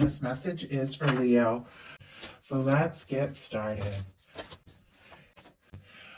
this message is for Leo. So let's get started.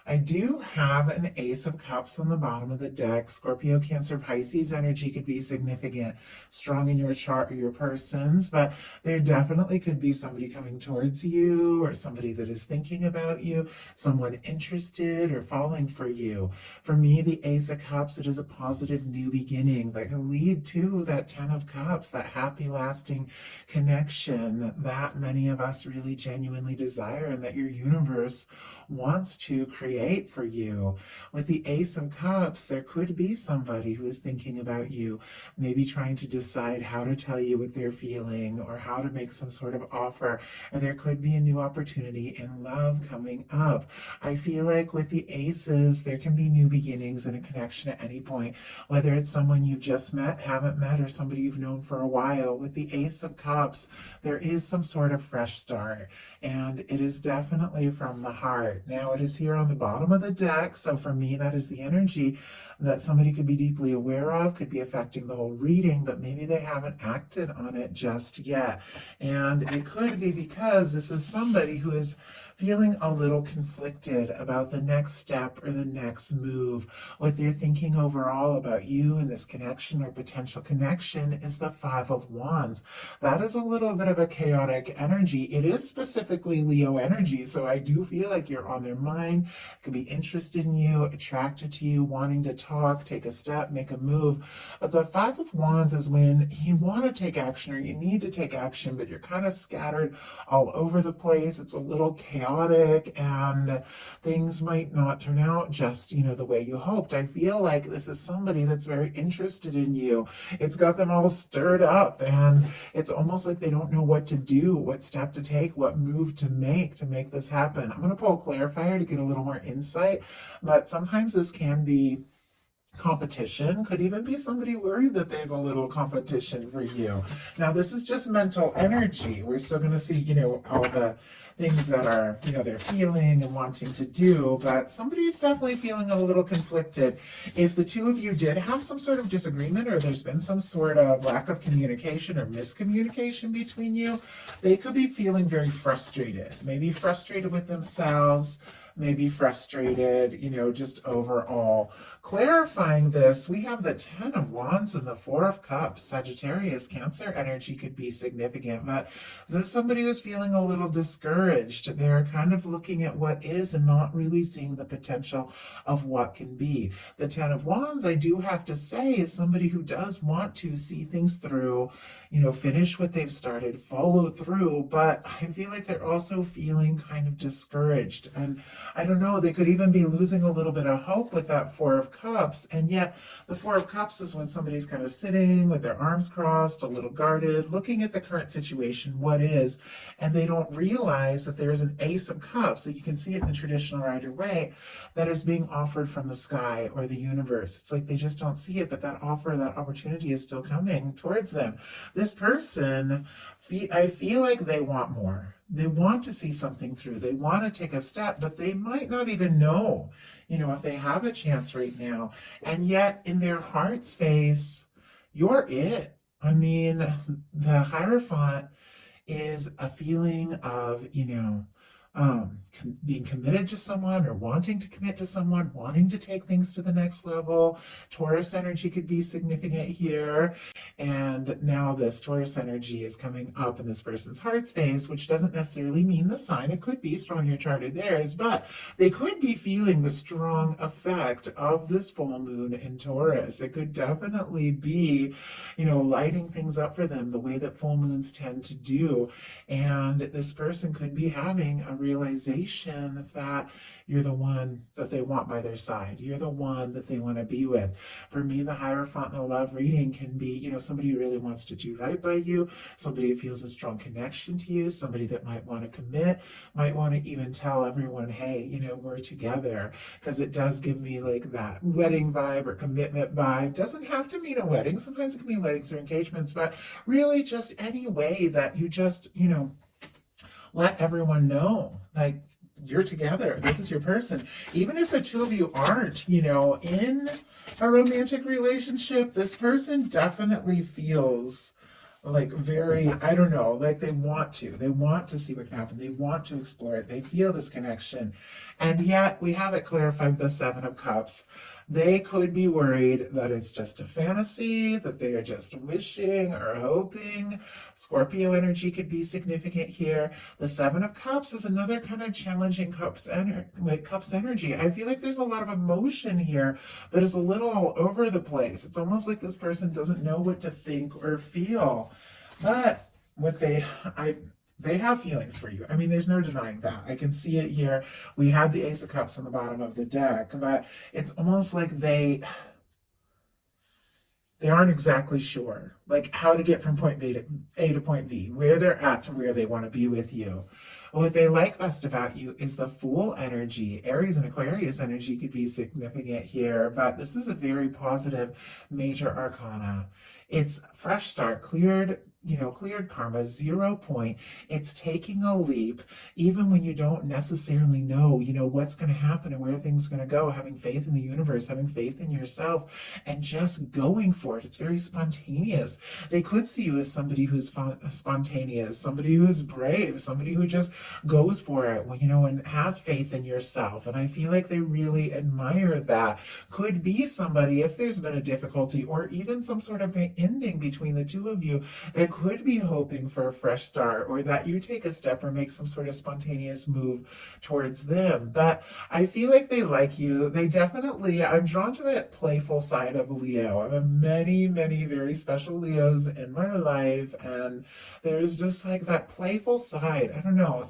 I do have an Ace of Cups on the bottom of the deck. Scorpio, Cancer, Pisces energy could be significant, strong in your chart or your person's, but there definitely could be somebody coming towards you or somebody that is thinking about you, someone interested or falling for you. For me, the Ace of Cups, it is a positive new beginning that can lead to that Ten of Cups, that happy, lasting connection that many of us really genuinely desire and that your universe wants to create for you. With the Ace of Cups, there could be somebody who is thinking about you, maybe trying to decide how to tell you what they're feeling or how to make some sort of offer, or there could be a new opportunity in love coming up. I feel like with the Aces, there can be new beginnings and a connection at any point, whether it's someone you've just met, haven't met, or somebody you've known for a while. With the Ace of Cups, there is some sort of fresh start, and it is definitely from the heart. Now, it is here on the bottom of the deck, so for me, that is the energy that somebody could be deeply aware of, could be affecting the whole reading, but maybe they haven't acted on it just yet. And it could be because this is somebody who is feeling a little conflicted about the next step or the next move. What they're thinking overall about you and this connection or potential connection is the Five of Wands. That is a little bit of a chaotic energy. It is specifically Leo energy, so I do feel like you're on their mind, could be interested in you, attracted to you, wanting to talk, take a step, make a move. But the Five of Wands is when you want to take action or you need to take action, but you're kind of scattered all over the place. It's a little chaotic and things might not turn out just, the way you hoped. I feel like this is somebody that's very interested in you. It's got them all stirred up and it's almost like they don't know what to do, what step to take, what move to make this happen. I'm going to pull a clarifier to get a little more insight, but sometimes this can be competition, could even be somebody worried that there's a little competition for you. Now, this is just mental energy. We're still going to see, all the things that are, they're feeling and wanting to do, but somebody's definitely feeling a little conflicted. If the two of you did have some sort of disagreement or there's been some sort of lack of communication or miscommunication between you, they could be feeling very frustrated, maybe frustrated with themselves, maybe frustrated, just overall. Clarifying this, we have the Ten of Wands and the Four of Cups. Sagittarius, Cancer energy could be significant, but this is somebody who's feeling a little discouraged. They're kind of looking at what is and not really seeing the potential of what can be. The Ten of Wands, I do have to say, is somebody who does want to see things through, finish what they've started, follow through, but I feel like they're also feeling kind of discouraged. And I don't know, they could even be losing a little bit of hope with that Four of Cups. And yet the Four of Cups is when somebody's kind of sitting with their arms crossed, a little guarded, looking at the current situation, what is, and they don't realize that there is an Ace of Cups. So you can see it in the traditional Rider-Waite that is being offered from the sky or the universe. It's like they just don't see it, but that offer, that opportunity is still coming towards them. This person, I feel like they want more. They want to see something through. They want to take a step, but they might not even know, if they have a chance right now. And yet in their heart space, you're it. I mean, the Hierophant is a feeling of, being committed to someone or wanting to commit to someone, wanting to take things to the next level. Taurus energy could be significant here. And now this Taurus energy is coming up in this person's heart space, which doesn't necessarily mean the sign. It could be strong in your chart or theirs, but they could be feeling the strong effect of this full moon in Taurus. It could definitely be, lighting things up for them the way that full moons tend to do. And this person could be having a realization that you're the one that they want by their side. You're the one that they want to be with. For me, the Hierophant in a love reading can be, somebody who really wants to do right by you, somebody who feels a strong connection to you, somebody that might want to commit, might want to even tell everyone, hey, we're together, because it does give me like that wedding vibe or commitment vibe. Doesn't have to mean a wedding. Sometimes it can mean weddings or engagements, but really just any way that you just, let everyone know, like, you're together. This is your person. Even if the two of you aren't, in a romantic relationship, this person definitely feels like very, I don't know, like they want to see what can happen. They want to explore it. They feel this connection. And yet we have it clarified with the Seven of Cups. They could be worried that it's just a fantasy, that they are just wishing or hoping. Scorpio energy could be significant here. The Seven of Cups is another kind of challenging cups energy. I feel like there's a lot of emotion here, but it's a little all over the place. It's almost like this person doesn't know what to think or feel. But what they have feelings for you. I mean, there's no denying that. I can see it here. We have the Ace of Cups on the bottom of the deck, but it's almost like they aren't exactly sure, like how to get from point B to A to point B, where they're at to where they want to be with you. What they like best about you is the Fool energy. Aries and Aquarius energy could be significant here, but this is a very positive major arcana. It's fresh start, cleared karma, 0 point. It's taking a leap, even when you don't necessarily know, what's going to happen and where things are going to go, having faith in the universe, having faith in yourself, and just going for it. It's very spontaneous. They could see you as somebody who's spontaneous, somebody who is brave, somebody who just goes for it, and has faith in yourself. And I feel like they really admire that. Could be somebody, if there's been a difficulty or even some sort of ending between the two of you, that could be hoping for a fresh start, or that you take a step or make some sort of spontaneous move towards them. But I feel like they like you. I'm drawn to that playful side of Leo. I have many, many very special Leos in my life, and there's just like that playful side. I don't know,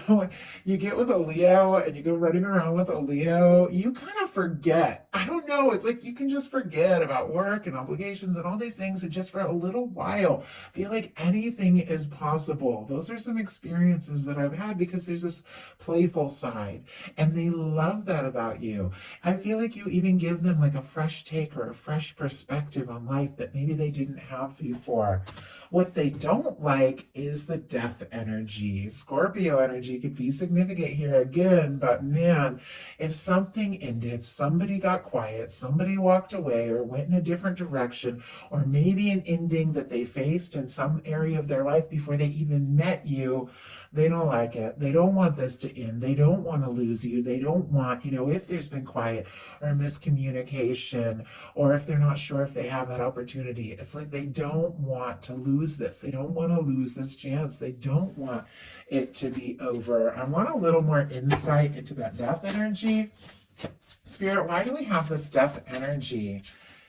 when you get with a Leo and you go running around with a Leo, you kind of forget. I don't know, it's like you can just forget about work and obligations and all these things, and just for a little while feel like anything is possible. Those are some experiences that I've had, because there's this playful side, and they love that about you. I feel like you even give them like a fresh take or a fresh perspective on life that maybe they didn't have before. What they don't like is the death energy. Scorpio energy could be significant here again, but man, if something ended, somebody got quiet, somebody walked away or went in a different direction, or maybe an ending that they faced in some area of their life before they even met you, they don't like it. They don't want this to end. They don't want to lose you. They don't want, if there's been quiet or miscommunication, or if they're not sure if they have that opportunity, it's like they don't want to lose this. They don't want to lose this chance. They don't want it to be over. I want a little more insight into that death energy. Spirit, why do we have this death energy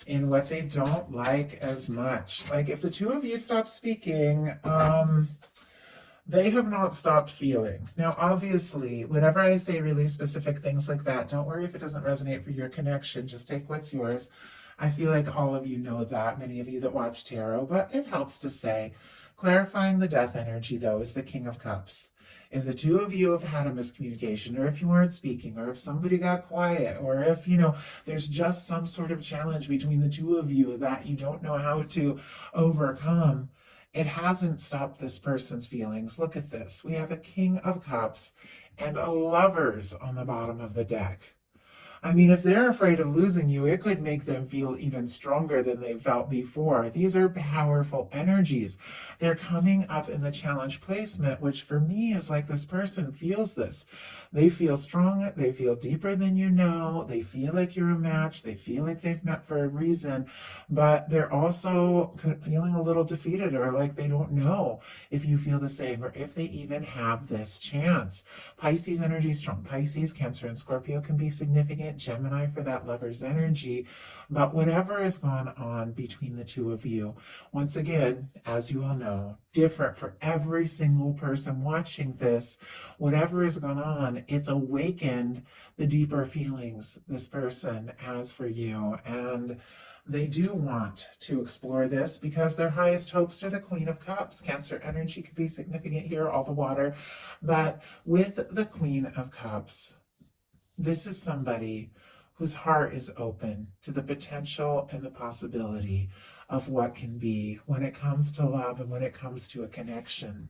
in what they don't like as much? Like, if the two of you stop speaking, they have not stopped feeling. Now, obviously, whenever I say really specific things like that, don't worry if it doesn't resonate for your connection. Just take what's yours. I feel like all of you know that, many of you that watch tarot, but it helps to say. Clarifying the death energy, though, is the King of Cups. If the two of you have had a miscommunication, or if you weren't speaking, or if somebody got quiet, or if, there's just some sort of challenge between the two of you that you don't know how to overcome, it hasn't stopped this person's feelings. Look at this. We have a King of Cups and a Lovers on the bottom of the deck. I mean, if they're afraid of losing you, it could make them feel even stronger than they felt before. These are powerful energies. They're coming up in the challenge placement, which for me is like this person feels this. They feel strong. They feel deeper than you know. They feel like you're a match. They feel like they've met for a reason, but they're also feeling a little defeated, or like they don't know if you feel the same, or if they even have this chance. Pisces energy is strong. Pisces, Cancer, and Scorpio can be significant. Gemini for that Lover's energy. But whatever has gone on between the two of you, once again, as you all know, different for every single person watching this, whatever has gone on, it's awakened the deeper feelings this person has for you. And they do want to explore this, because their highest hopes are the Queen of Cups. Cancer energy could be significant here, all the water. But with the Queen of Cups, this is somebody whose heart is open to the potential and the possibility of what can be when it comes to love and when it comes to a connection.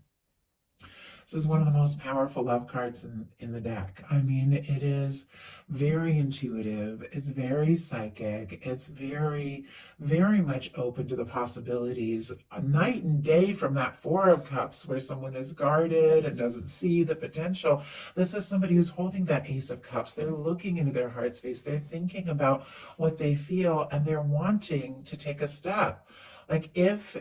This is one of the most powerful love cards in the deck. I mean, it is very intuitive. It's very psychic. It's very, very much open to the possibilities. A night and day from that Four of Cups, where someone is guarded and doesn't see the potential. This is somebody who's holding that Ace of Cups. They're looking into their heart space. They're thinking about what they feel, and they're wanting to take a step. Like if,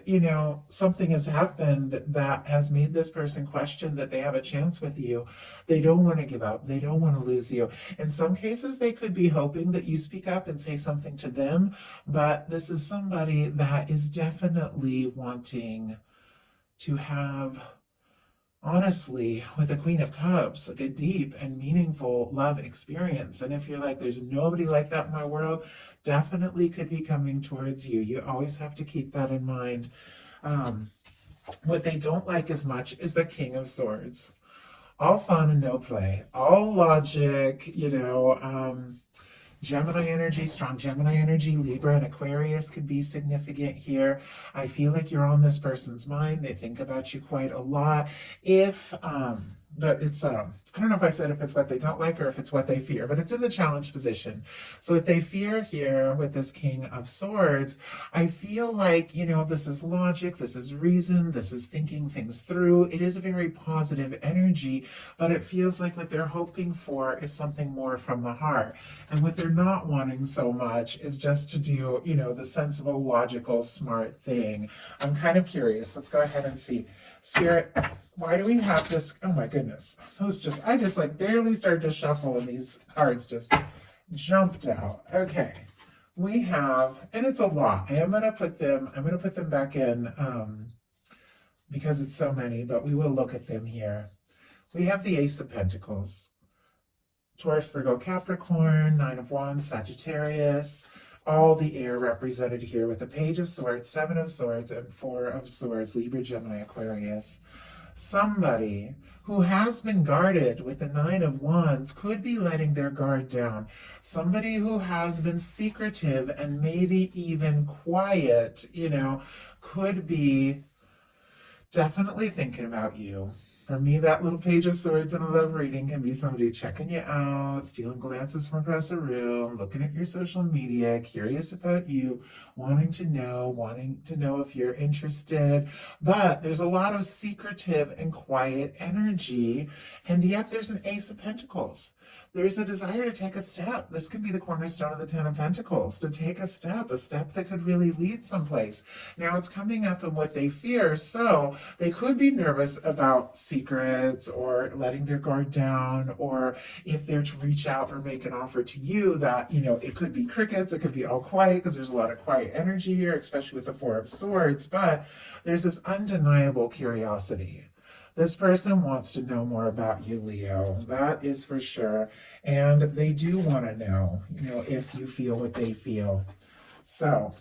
something has happened that has made this person question that they have a chance with you, they don't want to give up. They don't want to lose you. In some cases, they could be hoping that you speak up and say something to them, but this is somebody that is definitely wanting to have, honestly, with the Queen of Cups, like a deep and meaningful love experience. And if you're like, there's nobody like that in my world, definitely could be coming towards you. You always have to keep that in mind. What they don't like as much is the King of Swords. All fun and no play, all logic, Gemini energy, strong Gemini energy, Libra and Aquarius could be significant here. I feel like you're on this person's mind. They think about you quite a lot. But it's, I don't know if I said if it's what they don't like or if it's what they fear, but it's in the challenge position. So what they fear here with this King of Swords, I feel like, this is logic, this is reason, this is thinking things through. It is a very positive energy, but it feels like what they're hoping for is something more from the heart. And what they're not wanting so much is just to do, the sensible, logical, smart thing. I'm kind of curious. Let's go ahead and see. Spirit, why do we have this? Oh my goodness. I just like barely started to shuffle and these cards just jumped out. Okay. We have, and it's a lot. I'm going to put them back in because it's so many, but we will look at them here. We have the Ace of Pentacles, Taurus, Virgo, Capricorn, Nine of Wands, Sagittarius, all the air represented here with the Page of Swords, Seven of Swords, and Four of Swords, Libra, Gemini, Aquarius. Somebody who has been guarded with the Nine of Wands could be letting their guard down. Somebody who has been secretive and maybe even quiet, could be definitely thinking about you. For me, that little Page of Swords in a love reading can be somebody checking you out, stealing glances from across the room, looking at your social media, curious about you, wanting to know if you're interested. But there's a lot of secretive and quiet energy, and yet there's an Ace of Pentacles. There's a desire to take a step. This could be the cornerstone of the Ten of Pentacles, to take a step that could really lead someplace. Now it's coming up in what they fear, so they could be nervous about secrets or letting their guard down, or if they're to reach out or make an offer to you that, it could be crickets, it could be all quiet because there's a lot of quiet energy here, especially with the Four of Swords, but there's this undeniable curiosity. This person wants to know more about you, Leo. That is for sure. And they do want to know, if you feel what they feel. So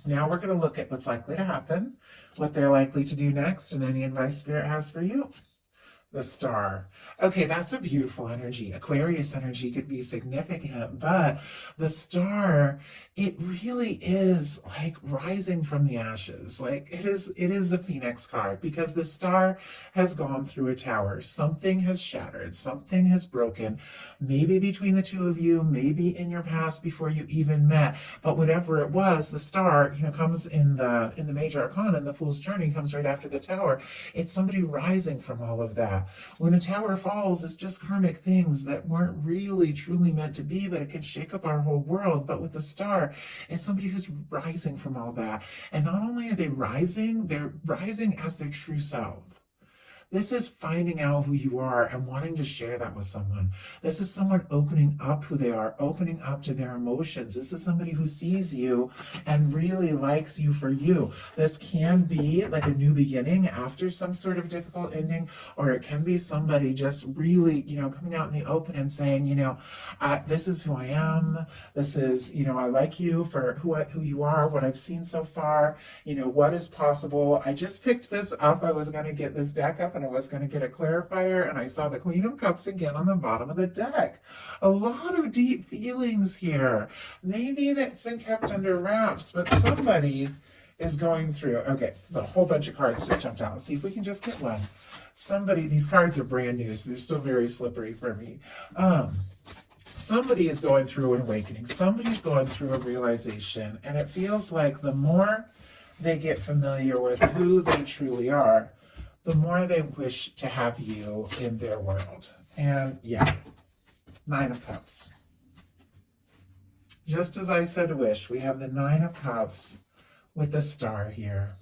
now we're going to look at what's likely to happen, what they're likely to do next, and any advice Spirit has for you. The Star. Okay, that's a beautiful energy. Aquarius energy could be significant, but the Star, it really is like rising from the ashes. Like it is the Phoenix card, because the Star has gone through a tower. Something has shattered, something has broken, maybe between the two of you, maybe in your past before you even met, but whatever it was, the Star, comes in the major arcana, and the Fool's Journey comes right after the Tower. It's somebody rising from all of that. When a tower falls, it's just karmic things that weren't really truly meant to be, but it can shake up our whole world. But with the Star, it's somebody who's rising from all that. And not only are they rising, they're rising as their true self. This is finding out who you are and wanting to share that with someone. This is someone opening up who they are, opening up to their emotions. This is somebody who sees you and really likes you for you. This can be like a new beginning after some sort of difficult ending, or it can be somebody just really, coming out in the open and saying, this is who I am. This is, I like you for who you are, what I've seen so far, what is possible. I just picked this up. I was going to get this deck up and I was going to get a clarifier, and I saw the Queen of Cups again on the bottom of the deck. A lot of deep feelings here. Maybe that's been kept under wraps, but somebody is going through, okay, so a whole bunch of cards just jumped out. Let's see if we can just get one. Somebody, these cards are brand new, so they're still very slippery for me. Somebody is going through an awakening. Somebody's going through a realization, and it feels like the more they get familiar with who they truly are, the more they wish to have you in their world. And yeah, Nine of Cups. Just as I said wish, we have the Nine of Cups with the star here.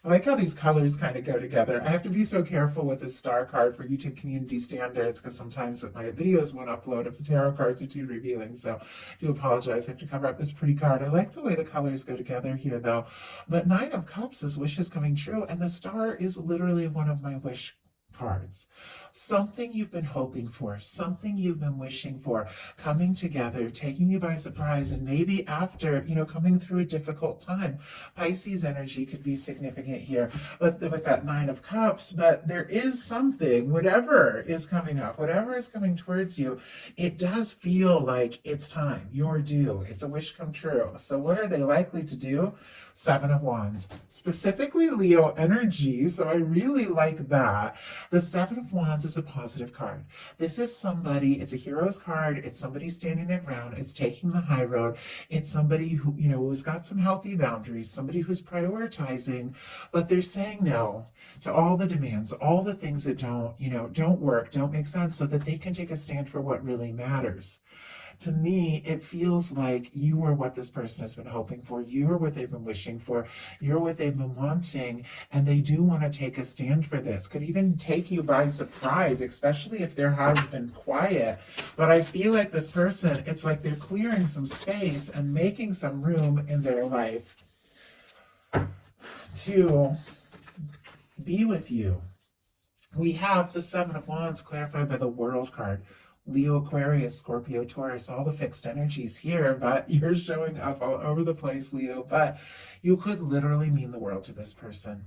I like how these colors kind of go together. I have to be so careful with the star card for YouTube community standards because sometimes my videos won't upload if the tarot cards are too revealing. So I do apologize. I have to cover up this pretty card. I like the way the colors go together here though. But Nine of Cups is wishes coming true, and the star is literally one of my wish cards. Something you've been hoping for, something you've been wishing for, coming together, taking you by surprise, and maybe after, coming through a difficult time. Pisces energy could be significant here, but with that Nine of Cups, but there is something, whatever is coming up, whatever is coming towards you, it does feel like it's time, you're due, it's a wish come true. So what are they likely to do? Seven of Wands, specifically Leo energy, so I really like that. The Seven of Wands is a positive card. This is somebody, it's a hero's card, it's somebody standing their ground, it's taking the high road, it's somebody who, who's got some healthy boundaries, somebody who's prioritizing, but they're saying no to all the demands, all the things that don't work, don't make sense, so that they can take a stand for what really matters. To me, it feels like you are what this person has been hoping for. You're what they've been wishing for. You're what they've been wanting. And they do want to take a stand for this. Could even take you by surprise, especially if there has been quiet. But I feel like this person, it's like they're clearing some space and making some room in their life to be with you. We have the Seven of Wands clarified by the World card. Leo, Aquarius, Scorpio, Taurus, all the fixed energies here, but you're showing up all over the place, Leo, but you could literally mean the world to this person.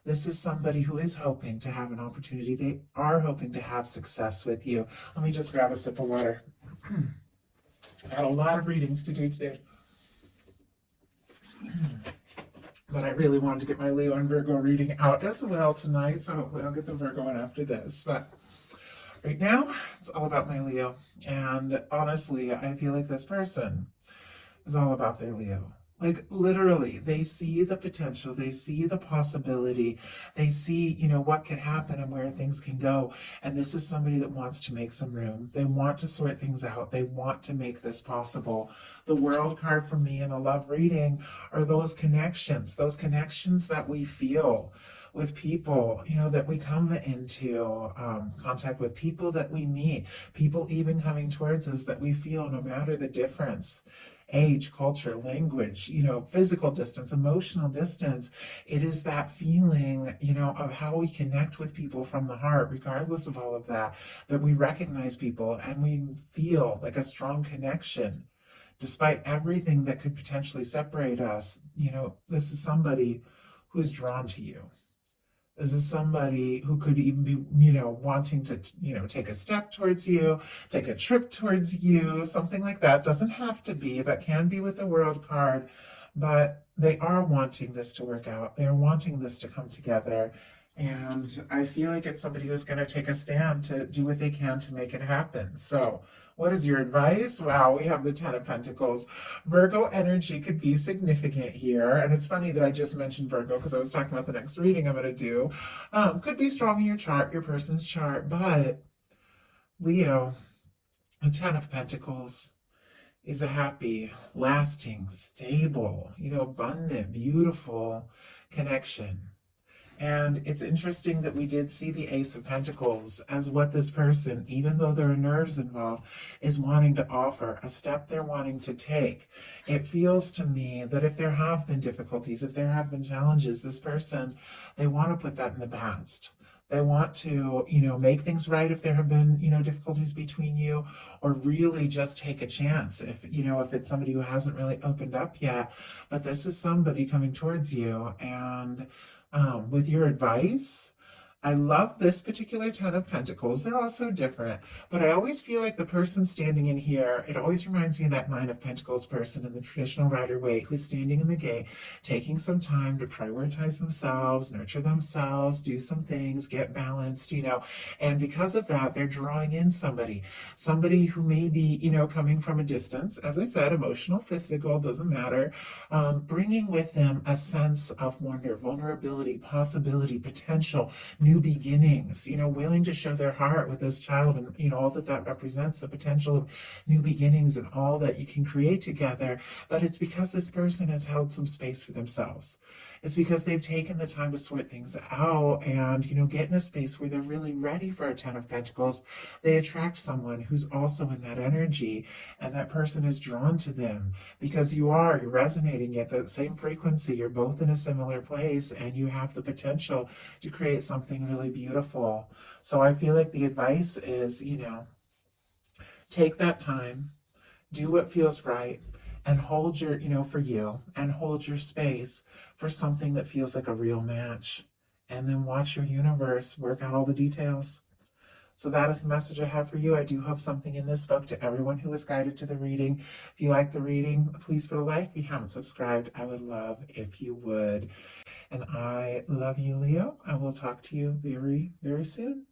This is somebody who is hoping to have an opportunity. They are hoping to have success with you. Let me just grab a sip of water. I've had a lot of readings to do today. But I really wanted to get my Leo and Virgo reading out as well tonight, so hopefully I'll get the Virgo one after this. But right now, it's all about my Leo. And honestly, I feel like this person is all about their Leo. Like literally, they see the potential, they see the possibility, they see, what can happen and where things can go. And this is somebody that wants to make some room. They want to sort things out. They want to make this possible. The World card for me in a love reading are those connections that we feel with people, that we come into contact with, people that we meet, people even coming towards us that we feel no matter the difference. Age, culture, language, physical distance, emotional distance. It is that feeling, of how we connect with people from the heart, regardless of all of that, that we recognize people and we feel like a strong connection. Despite everything that could potentially separate us, this is somebody who's drawn to you. This is somebody who could even be, wanting to, take a step towards you, take a trip towards you, something like that. Doesn't have to be, but can be with the World card. But they are wanting this to work out. They're wanting this to come together. And I feel like it's somebody who's going to take a stand to do what they can to make it happen. So what is your advice? Wow, we have the Ten of Pentacles. Virgo energy could be significant here. And it's funny that I just mentioned Virgo because I was talking about the next reading I'm going to do. Could be strong in your chart, your person's chart. But Leo, the Ten of Pentacles is a happy, lasting, stable, abundant, beautiful connection. And it's interesting that we did see the Ace of Pentacles as what this person, even though there are nerves involved, is wanting to offer, a step they're wanting to take. It feels to me that if there have been difficulties, if there have been challenges, this person, they want to put that in the past. They want to, make things right if there have been, difficulties between you, or really just take a chance if it's somebody who hasn't really opened up yet. But this is somebody coming towards you, and with your advice, I love this particular Ten of Pentacles. They're all so different, but I always feel like the person standing in here, it always reminds me of that Nine of Pentacles person in the traditional Rider-Waite who's standing in the gate, taking some time to prioritize themselves, nurture themselves, do some things, get balanced, and because of that, they're drawing in somebody who may be, coming from a distance, as I said, emotional, physical, doesn't matter, bringing with them a sense of wonder, vulnerability, possibility, potential, new beginnings, willing to show their heart with this child and, all that represents, the potential of new beginnings and all that you can create together. But it's because this person has held some space for themselves. It's because they've taken the time to sort things out and, get in a space where they're really ready for a Ten of Pentacles. They attract someone who's also in that energy, and that person is drawn to them because you're resonating at the same frequency. You're both in a similar place and you have the potential to create something really beautiful. So I feel like the advice is, take that time, do what feels right, and hold your, for you, and hold your space for something that feels like a real match. And then watch your universe work out all the details. So that is the message I have for you. I do hope something in this spoke to everyone who was guided to the reading. If you like the reading, please put a like. If you haven't subscribed, I would love if you would. And I love you, Leo. I will talk to you very, very soon.